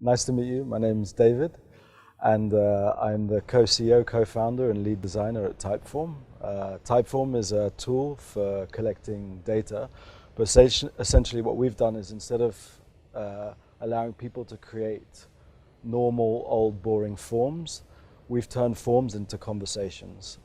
Nice to meet you. My name's David, and I'm the co-CEO, co-founder, and lead designer at Typeform. Typeform is a tool for collecting data, but essentially what we've done is instead of allowing people to create normal, old, boring forms, we've turned forms into conversations.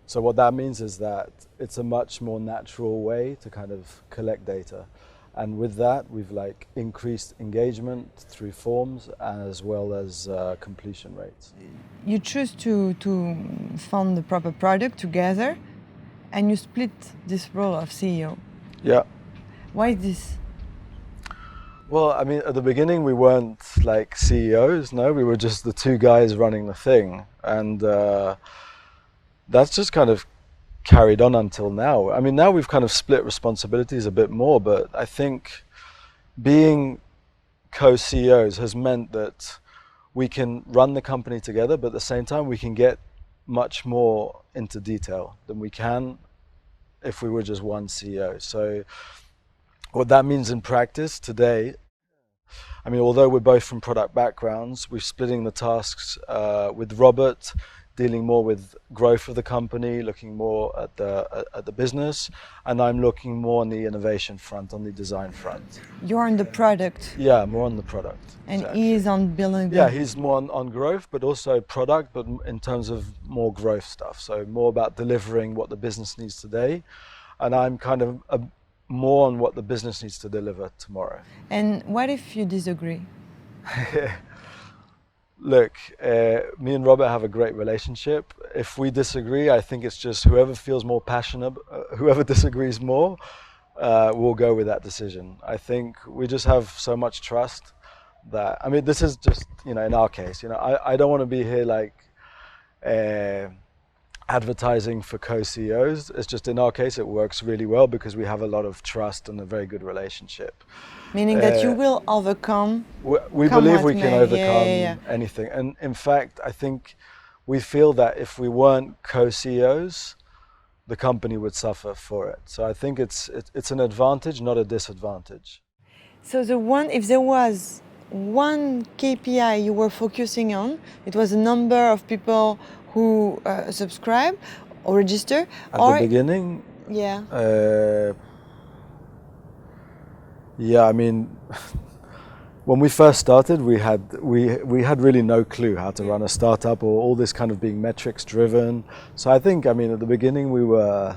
So what that means is that it's a much more natural way to kind of collect data. And with that, we've increased engagement through forms as well as completion rates. You choose to found the proper product together, and you split this role of CEO. Yeah. Why this? Well, I mean, at the beginning, we weren't like CEOs, no, we were just the two guys running the thing. And that's just kind of carried on until now. I mean, now we've kind of split responsibilities a bit more, but I think being co-CEOs has meant that we can run the company together, but at the same time, we can get much more into detail than we can if we were just one CEO. So what that means in practice today, I mean, although we're both from product backgrounds, we're splitting the tasks with Robert, dealing more with growth of the company, looking more at the business, and I'm looking more on the innovation front, on the design front. You're on the product. Yeah, more on the product. And exactly. he is on building. Yeah, he's more on growth, but also product, but in terms of more growth stuff. So more about delivering what the business needs today, and I'm kind of more on what the business needs to deliver tomorrow. And what if you disagree? Look, me and Robert have a great relationship. If we disagree, I think it's just whoever feels more passionate, whoever disagrees more, will go with that decision. I think we just have so much trust that, I mean, this is just, in our case, I don't want to be here advertising for co-CEOs. It's just in our case, it works really well because we have a lot of trust and a very good relationship. Meaning that you will overcome. We believe we can overcome anything. And in fact, I think we feel that if we weren't co-CEOs, the company would suffer for it. So I think it's an advantage, not a disadvantage. So if there was one KPI you were focusing on, it was the number of people who subscribe or register? At the beginning? Yeah. Yeah, I mean, when we first started, we had really no clue how to run a startup or all this kind of being metrics driven. So I think, I mean, at the beginning we were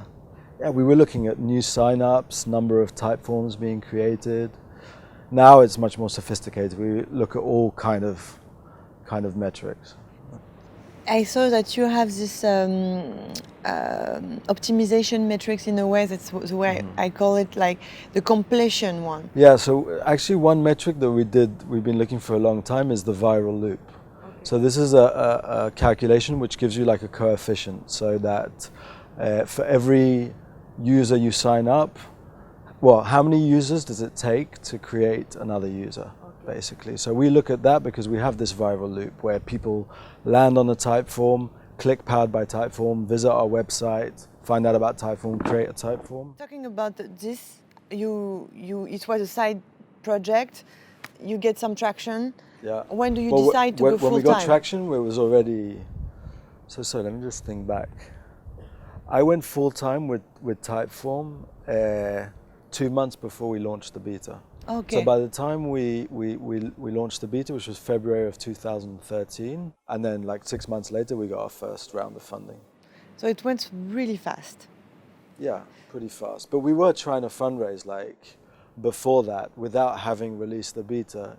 looking at new signups, number of Typeforms being created. Now it's much more sophisticated. We look at all kind of metrics. I saw that you have this optimization metrics in a way. That's the way I call it, like the completion one. Yeah, so actually one metric that we've been looking for a long time is the viral loop. Okay. So this is a calculation which gives you like a coefficient, so that for every user you sign up, well, how many users does it take to create another user? Basically. So we look at that because we have this viral loop where people land on a Typeform, click Powered by Typeform, visit our website, find out about Typeform, create a Typeform. Talking about this, it was a side project, you get some traction. Yeah. When do you decide to go full time? When we got traction, it was already, so let me just think back. I went full time with Typeform 2 months before we launched the beta. Okay. So by the time we launched the beta, which was February of 2013, and then like 6 months later, we got our first round of funding. So it went really fast. Yeah, pretty fast. But we were trying to fundraise like before that, without having released the beta,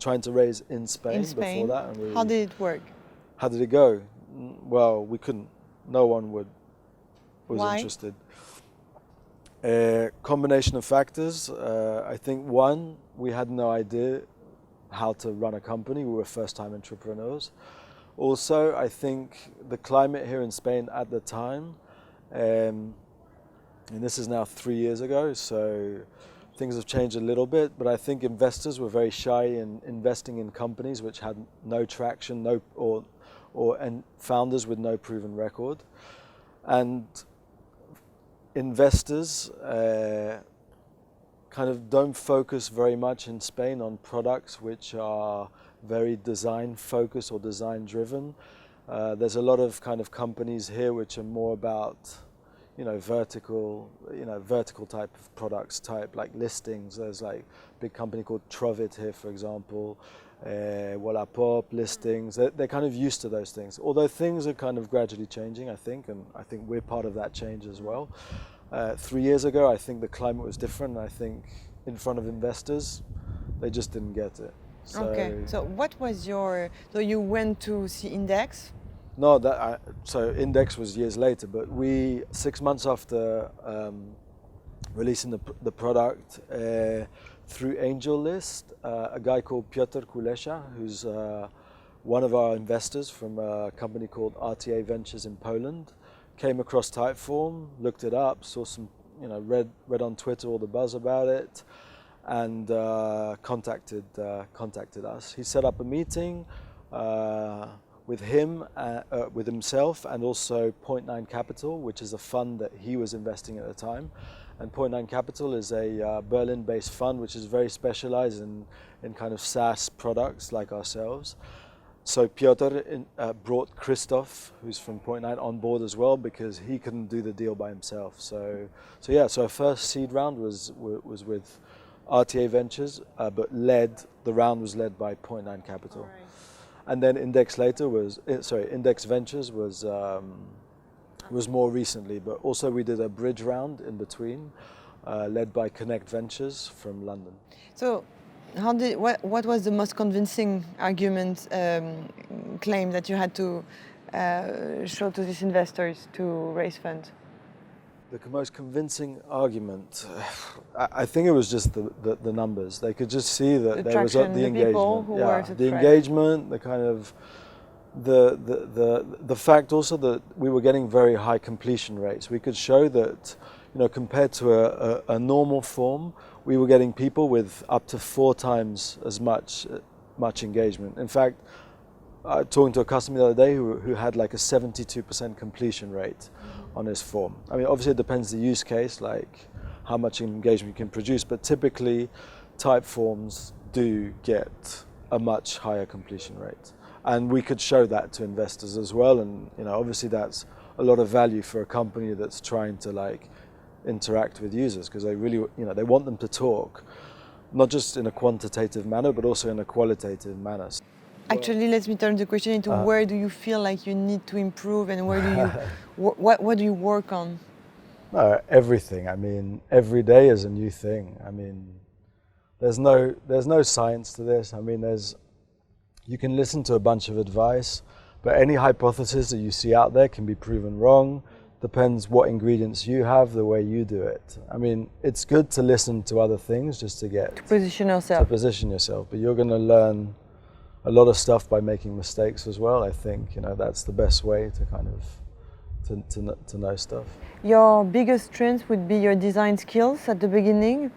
trying to raise in Spain before that. And how did it work? How did it go? Well, we couldn't. No one was Why? Interested. Combination of factors. I think one, we had no idea how to run a company. We were first-time entrepreneurs. Also, I think the climate here in Spain at the time, and this is now 3 years ago, so things have changed a little bit, but I think investors were very shy in investing in companies which had no traction, and founders with no proven record. And investors kind of don't focus very much in Spain on products which are very design focused or design driven. There's a lot of kind of companies here which are more about, vertical type of products, like listings. There's like a big company called Trovit here, for example, Wallapop listings. They're kind of used to those things. Although things are kind of gradually changing, I think, and I think we're part of that change as well. 3 years ago, I think the climate was different. I think in front of investors, they just didn't get it. So, okay, so what was so you went to see Index? No, so Index was years later, but 6 months after releasing the product, through AngelList, a guy called Piotr Kulesza, who's one of our investors from a company called RTA Ventures in Poland, came across Typeform, looked it up, saw some, read on Twitter all the buzz about it, and contacted us. He set up a meeting with himself, and also Point 9 Capital, which is a fund that he was investing at the time. And Point 9 Capital is a Berlin-based fund which is very specialized in kind of SaaS products like ourselves. So Piotr brought Christoph, who's from Point 9, on board as well, because he couldn't do the deal by himself. So our first seed round was with RTA Ventures, but the round was led by Point 9 Capital. Right. And then Index Ventures was more recently, but also we did a bridge round in between, led by Connect Ventures from London. So, what was the most convincing argument claim that you had to show to these investors to raise funds? The most convincing argument, I think it was just the numbers. They could just see that there was the engagement. People who were the engagement, the kind of the fact also that we were getting very high completion rates. We could show that, compared to a normal form, we were getting people with up to 4 times as much engagement. In fact, talking to a customer the other day who had like a 72% completion rate on his form. I mean, obviously it depends the use case, like how much engagement you can produce, but typically type forms do get a much higher completion rate. And we could show that to investors as well. And, obviously that's a lot of value for a company that's trying to like interact with users, because they really, they want them to talk, not just in a quantitative manner, but also in a qualitative manner. Actually, let me turn the question into where do you feel like you need to improve, and where do you, what do you work on? Everything. I mean, every day is a new thing. I mean, there's no science to this. I mean, you can listen to a bunch of advice, but any hypothesis that you see out there can be proven wrong. Depends what ingredients you have, the way you do it. I mean, it's good to listen to other things just to position yourself. But you're going to learn a lot of stuff by making mistakes as well. I think that's the best way to kind of to know stuff. Your biggest strength would be your design skills at the beginning.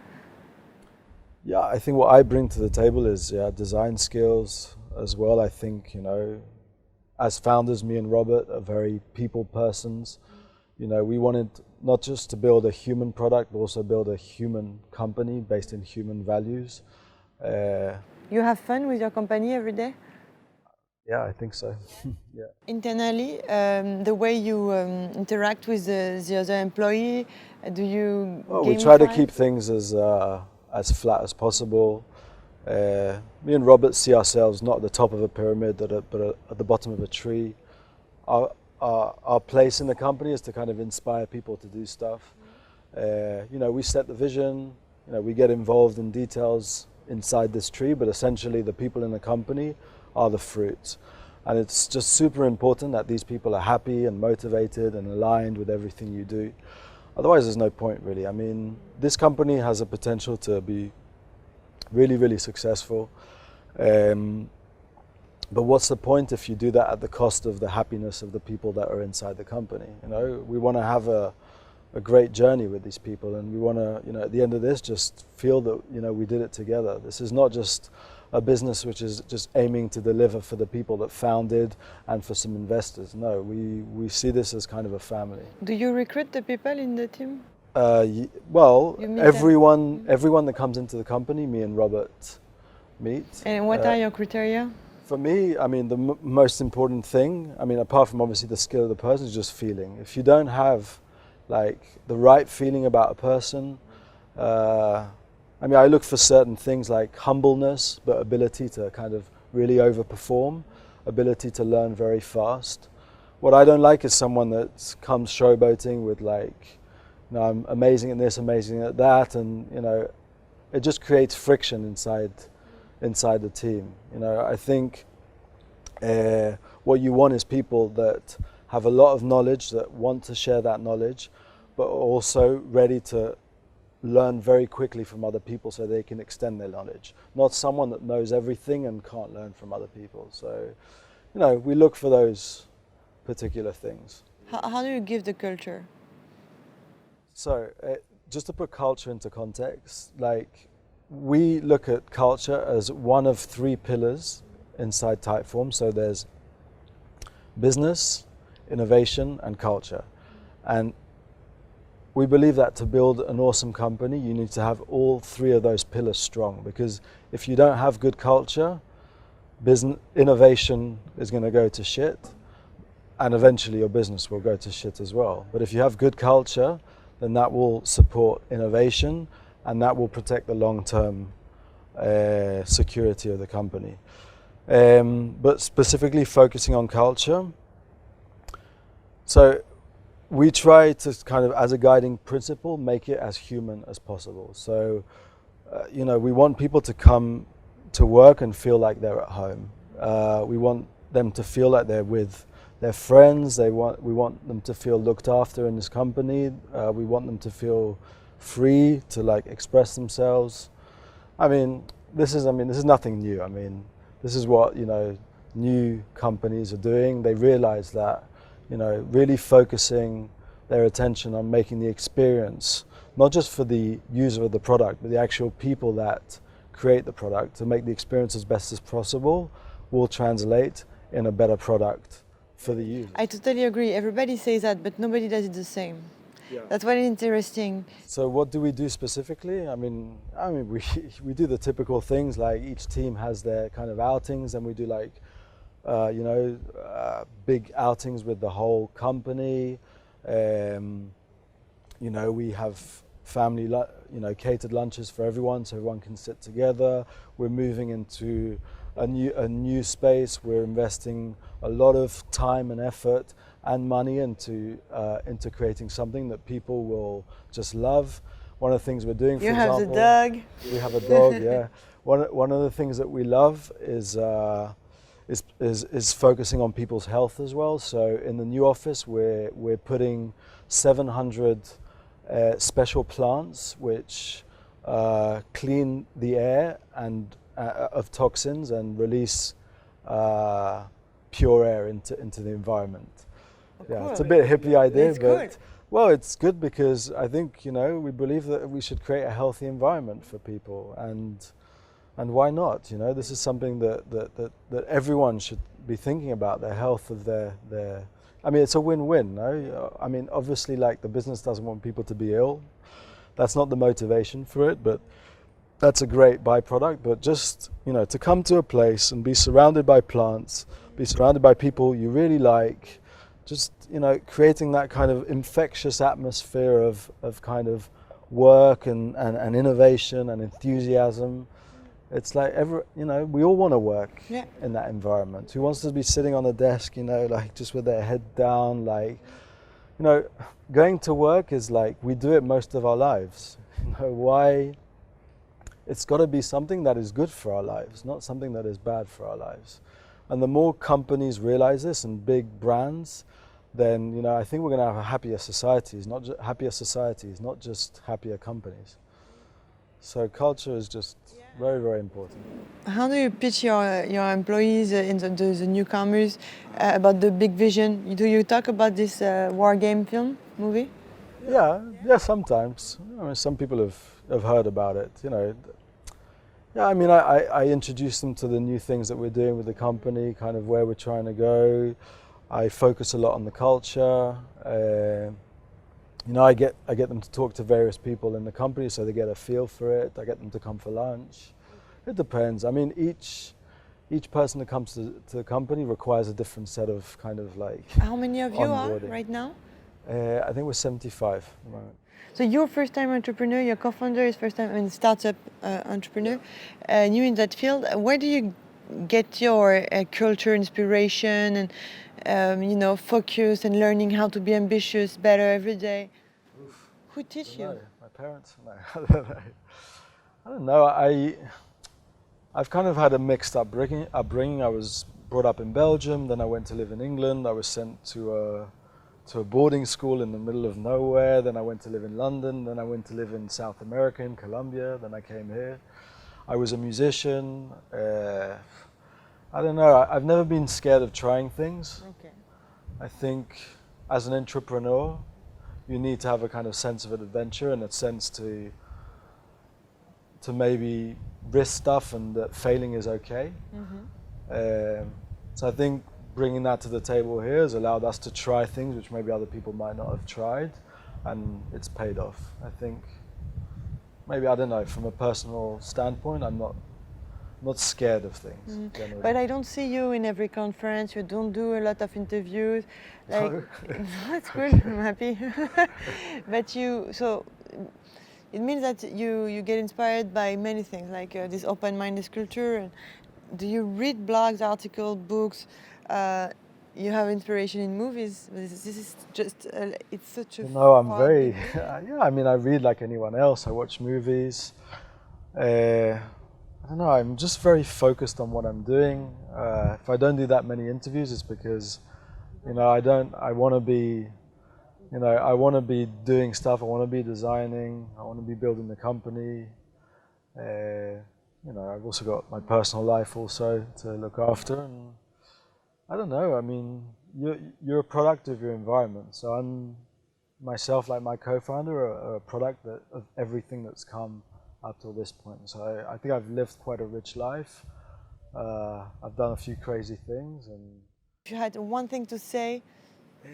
Yeah, I think what I bring to the table is design skills as well. I think as founders, me and Robert are very people persons. We wanted not just to build a human product, but also build a human company based in human values. You have fun with your company every day? Yeah, I think so. Yeah. Internally, the way you interact with the other employee, do you? Well, we try to keep things as flat as possible. Me and Robert see ourselves not at the top of a pyramid, but at the bottom of a tree. Our place in the company is to kind of inspire people to do stuff. We set the vision. We get involved in details inside this tree, but essentially the people in the company are the fruit. And it's just super important that these people are happy and motivated and aligned with everything you do. Otherwise, there's no point really. I mean, this company has a potential to be really, really successful. But what's the point if you do that at the cost of the happiness of the people that are inside the company? We want to have a great journey with these people, and we want to, at the end of this, just feel that, we did it together. This is not just a business which is just aiming to deliver for the people that founded and for some investors. No, we see this as kind of a family. Do you recruit the people in the team? Well, You meet them? everyone that comes into the company, me and Robert meet. And what are your criteria? For me, I mean, the most important thing, I mean, apart from obviously the skill of the person, is just feeling. If you don't have like the right feeling about a person, I mean, I look for certain things like humbleness, but ability to kind of really overperform, ability to learn very fast. What I don't like is someone that comes showboating with like, you know, I'm amazing at this, amazing at that, and you know, it just creates friction inside the team. You know, I think what you want is people that have a lot of knowledge, that want to share that knowledge, but also ready to learn very quickly from other people so they can extend their knowledge. Not someone that knows everything and can't learn from other people. So, you know, we look for those particular things. How do you give the culture? So, just to put culture into context, like we look at culture as one of 3 pillars inside Typeform. So there's business, innovation, and culture. And we believe that to build an awesome company, you need to have all 3 of those pillars strong, because if you don't have good culture, innovation is going to go to shit, and eventually your business will go to shit as well. But if you have good culture, then that will support innovation, and that will protect the long-term security of the company. But specifically focusing on culture, so we try to kind of, as a guiding principle, make it as human as possible. So, you know, we want people to come to work and feel like they're at home. We want them to feel like they're with their friends. We want them to feel looked after in this company. We want them to feel free to like express themselves. I mean, this is nothing new. I mean, this is what, you know, new companies are doing. They realize that, you know, really focusing their attention on making the experience, not just for the user of the product, but the actual people that create the product, to make the experience as best as possible, will translate in a better product for the user. I totally agree. Everybody says that, but nobody does it the same. Yeah. That's very interesting. So what do we do specifically? I mean, we do the typical things, like each team has their kind of outings, and we do like, you know, big outings with the whole company. You know, we have family, you know, catered lunches for everyone, so everyone can sit together. We're moving into a new space. We're investing a lot of time and effort and money into creating something that people will just love. One of the things we're doing, for example, you have the dog. We have a dog, yeah. One of the things that we love is focusing on people's health as well. So in the new office, we're putting 700 special plants which clean the air and of toxins and release pure air into the environment. Yeah, Cool. it's a bit hippie idea, It's but good. well, it's good because I think, you know, we believe that we should create a healthy environment for people, and why not? You know, this is something that everyone should be thinking about, the health of their. I mean, it's a win-win, no? I mean, obviously, like, the business doesn't want people to be ill. That's not the motivation for it, but that's a great byproduct. But just, you know, to come to a place and be surrounded by plants, be surrounded by people you really like, just, you know, creating that kind of infectious atmosphere of kind of work and innovation and enthusiasm. It's like, you know, we all want to work in that environment. Who wants to be sitting on a desk, you know, like just with their head down, like, you know, going to work is like, we do it most of our lives. You know, why? It's got to be something that is good for our lives, not something that is bad for our lives. And the more companies realize this, and big brands, then, you know, I think we're going to have happier societies, not just happier companies. So culture is just very, very important. How do you pitch your employees in the newcomers about the big vision? Do you talk about this war game movie? Yeah, sometimes. I mean, some people have heard about it, you know. Yeah, I mean, I introduce them to the new things that we're doing with the company, kind of where we're trying to go. I focus a lot on the culture. I get them to talk to various people in the company so they get a feel for it. I get them to come for lunch. It depends. I mean, each person that comes to the company requires a different set of kind of like How many of you are onboarding. right now? I think we're 75 at the moment. So you're first-time entrepreneur, your co-founder is first-time startup entrepreneur, new in that field. Where do you get your culture, inspiration, and focus and learning how to be ambitious better every day? Oof. Who teach you? My parents? No, I don't know. I don't know. I've kind of had a mixed upbringing. I was brought up in Belgium, then I went to live in England. I was sent to a boarding school in the middle of nowhere. Then I went to live in London. Then I went to live in South America, in Colombia. Then I came here. I was a musician. I don't know. I've never been scared of trying things. Okay. I think as an entrepreneur, you need to have a kind of sense of adventure and a sense to maybe risk stuff and that failing is okay. Mm-hmm. So I think bringing that to the table here has allowed us to try things which maybe other people might not have tried, and it's paid off. I think maybe, I don't know, from a personal standpoint, I'm not scared of things. Generally. But I don't see you in every conference. You don't do a lot of interviews. Like, No. that's good. I'm happy. But so it means that you get inspired by many things, like this open-minded culture. And do you read blogs, articles, books? You have inspiration in movies. This is just it's such a. No, I'm very yeah. I mean, I read like anyone else. I watch movies. I don't know. I'm just very focused on what I'm doing. If I don't do that many interviews, it's because, I want to be, I want to be doing stuff. I want to be designing. I want to be building the company. I've also got my personal life also to look after, and I don't know. I mean, you're a product of your environment. So I'm myself, like my co-founder, are a product of everything that's come up till this point. So I think I've lived quite a rich life. I've done a few crazy things, and If you had one thing to say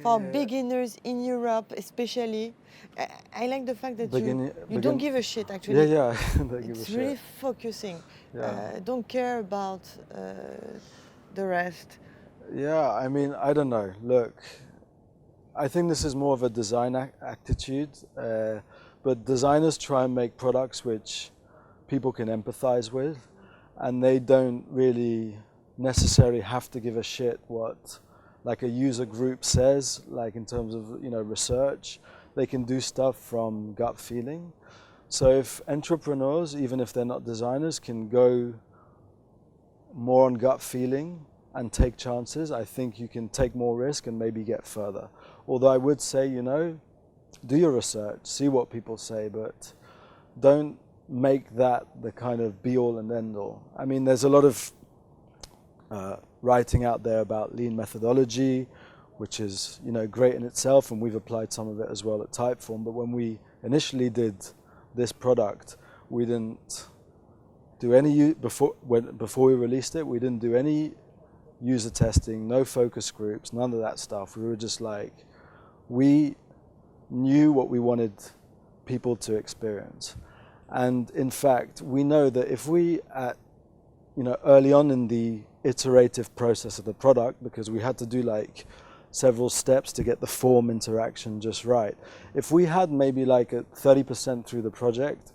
for beginners in Europe, especially, I like the fact that you don't give a shit. Actually, yeah. Don't give a it's shit. really focusing. Yeah. Don't care about the rest. Yeah, I mean, I don't know. Look, I think this is more of a design attitude, but designers try and make products which people can empathize with, and they don't really necessarily have to give a shit what like a user group says, like in terms of research. They can do stuff from gut feeling. So if entrepreneurs, even if they're not designers, can go more on gut feeling and take chances, I think you can take more risk and maybe get further. Although I would say, do your research, see what people say, but don't make that the kind of be all and end all. I mean, there's a lot of writing out there about lean methodology, which is great in itself, and we've applied some of it as well at Typeform. But when we initially did this product, we didn't do any before we released it. We didn't do any user testing, no focus groups, none of that stuff. We were just like, we knew what we wanted people to experience. And in fact, we know that if we early on in the iterative process of the product, because we had to do like several steps to get the form interaction just right. If we had maybe like a 30% through the project,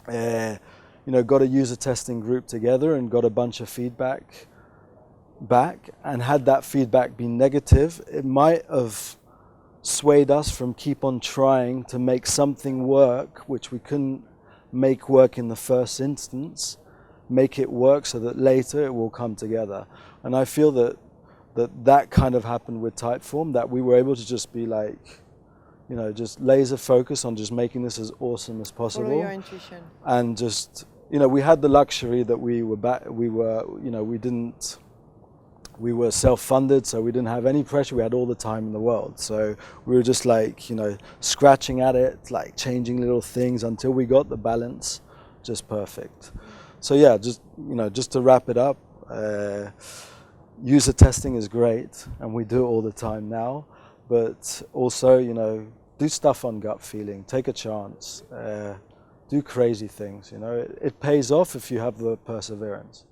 got a user testing group together and got a bunch of feedback back, and had that feedback be negative, it might have swayed us from keep on trying to make something work which we couldn't make work in the first instance, make it work so that later it will come together. And I feel that kind of happened with Typeform, that we were able to just be like, just laser focus on just making this as awesome as possible. Follow your intuition. And just, we had the luxury that we were self-funded, so we didn't have any pressure. We had all the time in the world. So we were just like, scratching at it, like changing little things until we got the balance just perfect. So yeah, just to wrap it up, user testing is great, and we do it all the time now. But also, do stuff on gut feeling, take a chance, do crazy things. You know, it pays off if you have the perseverance.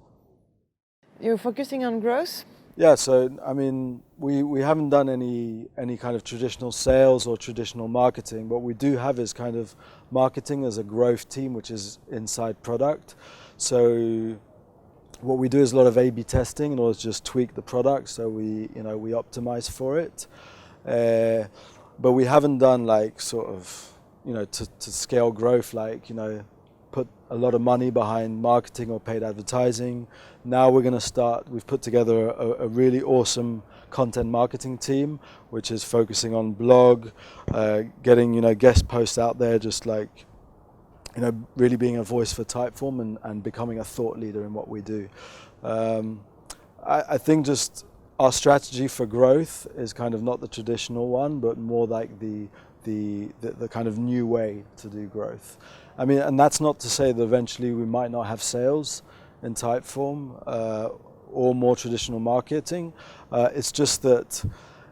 You're focusing on growth? Yeah, so I mean, we haven't done any kind of traditional sales or traditional marketing. What we do have is kind of marketing as a growth team, which is inside product. So what we do is a lot of A/B testing in order to just tweak the product, so we optimize for it. But we haven't done like sort of, to scale growth, like, put a lot of money behind marketing or paid advertising. Now we're going to start, we've put together a really awesome content marketing team, which is focusing on blog, getting, guest posts out there, just like, really being a voice for Typeform and becoming a thought leader in what we do. I think just our strategy for growth is kind of not the traditional one, but more like the kind of new way to do growth. I mean, and that's not to say that eventually we might not have sales in Typeform or more traditional marketing. It's just that,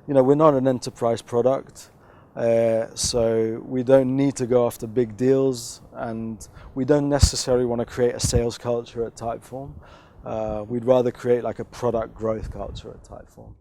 we're not an enterprise product. So we don't need to go after big deals, and we don't necessarily want to create a sales culture at Typeform. We'd rather create like a product growth culture at Typeform.